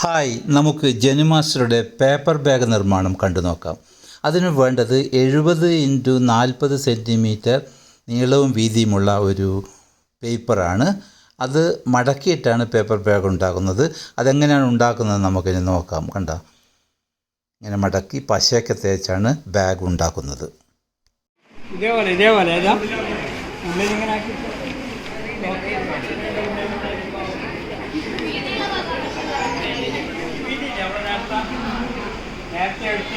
Hi, നമുക്ക് ജനുമാസ്റ്ററുടെ paper bag നിർമ്മാണം കണ്ടു നോക്കാം. അതിന് വേണ്ടത് 70x40 സെൻറ്റിമീറ്റർ നീളവും വീതിയുമുള്ള ഒരു പേപ്പറാണ്. അത് മടക്കിയിട്ടാണ് പേപ്പർ ബാഗ് ഉണ്ടാക്കുന്നത്. അതെങ്ങനെയാണ് ഉണ്ടാക്കുന്നത് നമുക്കിനി നോക്കാം. കണ്ട, ഇങ്ങനെ മടക്കി പശയൊക്കെ തേച്ചാണ് ബാഗ് ഉണ്ടാക്കുന്നത്. ഇതേപോലെ നേരത്തെ എടുത്ത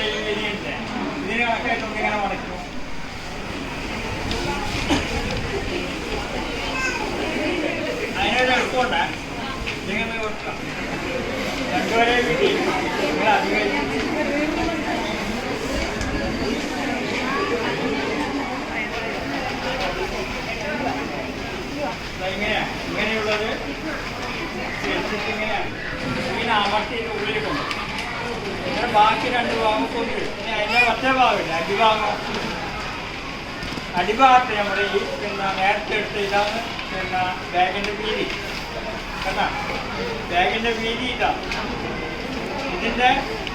ഇതിനെ കണക്കായിട്ട് ഇങ്ങനെ മടക്കും. അതിനൊരു എളുപ്പമുണ്ട്. ഇതിങ്ങനെ കൊടുക്കാം. രണ്ടുപേരെ വീട്ടിൽ നിങ്ങൾ അധികം ഇങ്ങനെയുള്ളത് ഇങ്ങനെ അമർത്തിയിട്ട് ഉള്ളിൽ കൊണ്ടു. ഇങ്ങനെ ബാക്കി രണ്ട് ഭാഗം കൊണ്ട് പിന്നെ അതിൻ്റെ മറ്റേ ഭാഗമില്ല, അടിഭാഗത്ത് നമ്മുടെ ഈ നേരത്തെ എടുത്ത് ഇതാണ് ബാഗിൻ്റെ വീതി. കേട്ടാ, ബാഗിൻ്റെ വീതി ഇതാണ്. ഇതിൻ്റെ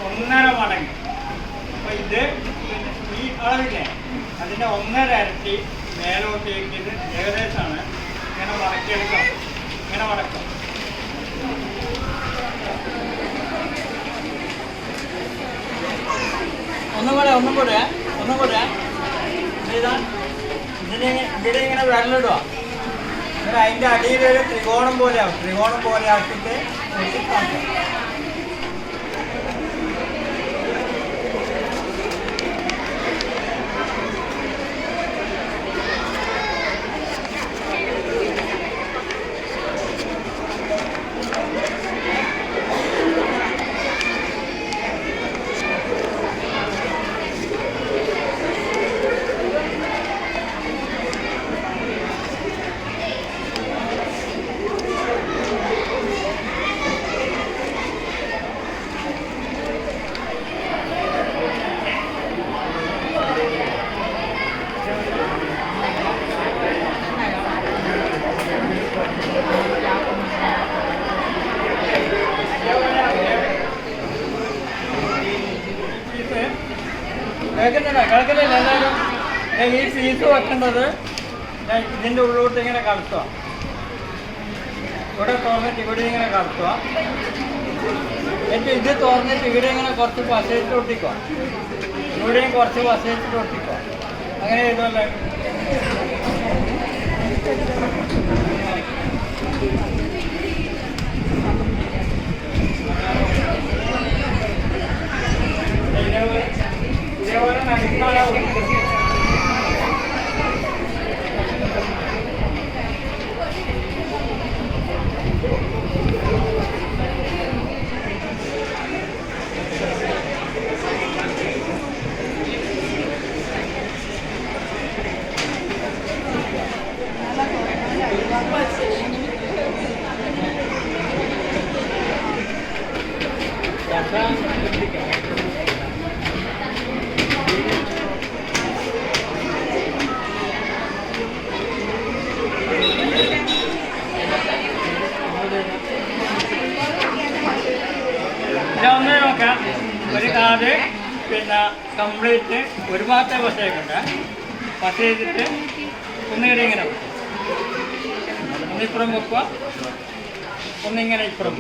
1.5 മടങ്ങ്. അപ്പോൾ ഇത് ഈ അളവില്ലേ അതിൻ്റെ 1.5 ഇരട്ടി മേലോട്ടേക്ക് ഇത് ഏകദേശമാണ്. ഇങ്ങനെ മടക്കിയെടുക്കാം. ഇങ്ങനെ മടക്കാം. ഒന്നും കൂടെ ഇതാ ഇതിനെ ഇങ്ങനെ വെള്ളിടുക. എന്നിട്ട് അതിൻ്റെ അടിയിലൊരു ത്രികോണം പോലെ ആക്കിയിട്ട് കിഴക്കില്ല. എല്ലാവരും ഈ പീസ് വെക്കേണ്ടത് ഇതിൻ്റെ ഉള്ളിലോട്ട് ഇങ്ങനെ കലത്തുക. ഇവിടെ തുറന്നിട്ട് ഇവിടെ ഇങ്ങനെ കലത്തുക. എന്നിട്ട് ഇത് തുറന്നിട്ട് ഇവിടെ ഇങ്ങനെ കുറച്ച് പശയിട്ട് ഒട്ടിക്കുക. ഇവിടെയും കുറച്ച് പശയിട്ട് ഒട്ടിക്കുക. അങ്ങനെ ചെയ്തല്ലേ. ഇതേപോലെ നടുക്കാനാവും. ഇതൊന്നേ നോക്കാം. ഒരു കാർഡ് കംപ്ലീറ്റ് ഒരു ഭാഗത്തെ പശയൊക്കെ പശ ചെയ്തിട്ട് ഒന്നിങ്ങനെ ഇങ്ങനെ ഒന്നിപ്പുറം വെക്കുക, ഒന്നിങ്ങനെ ഇപ്പുറം.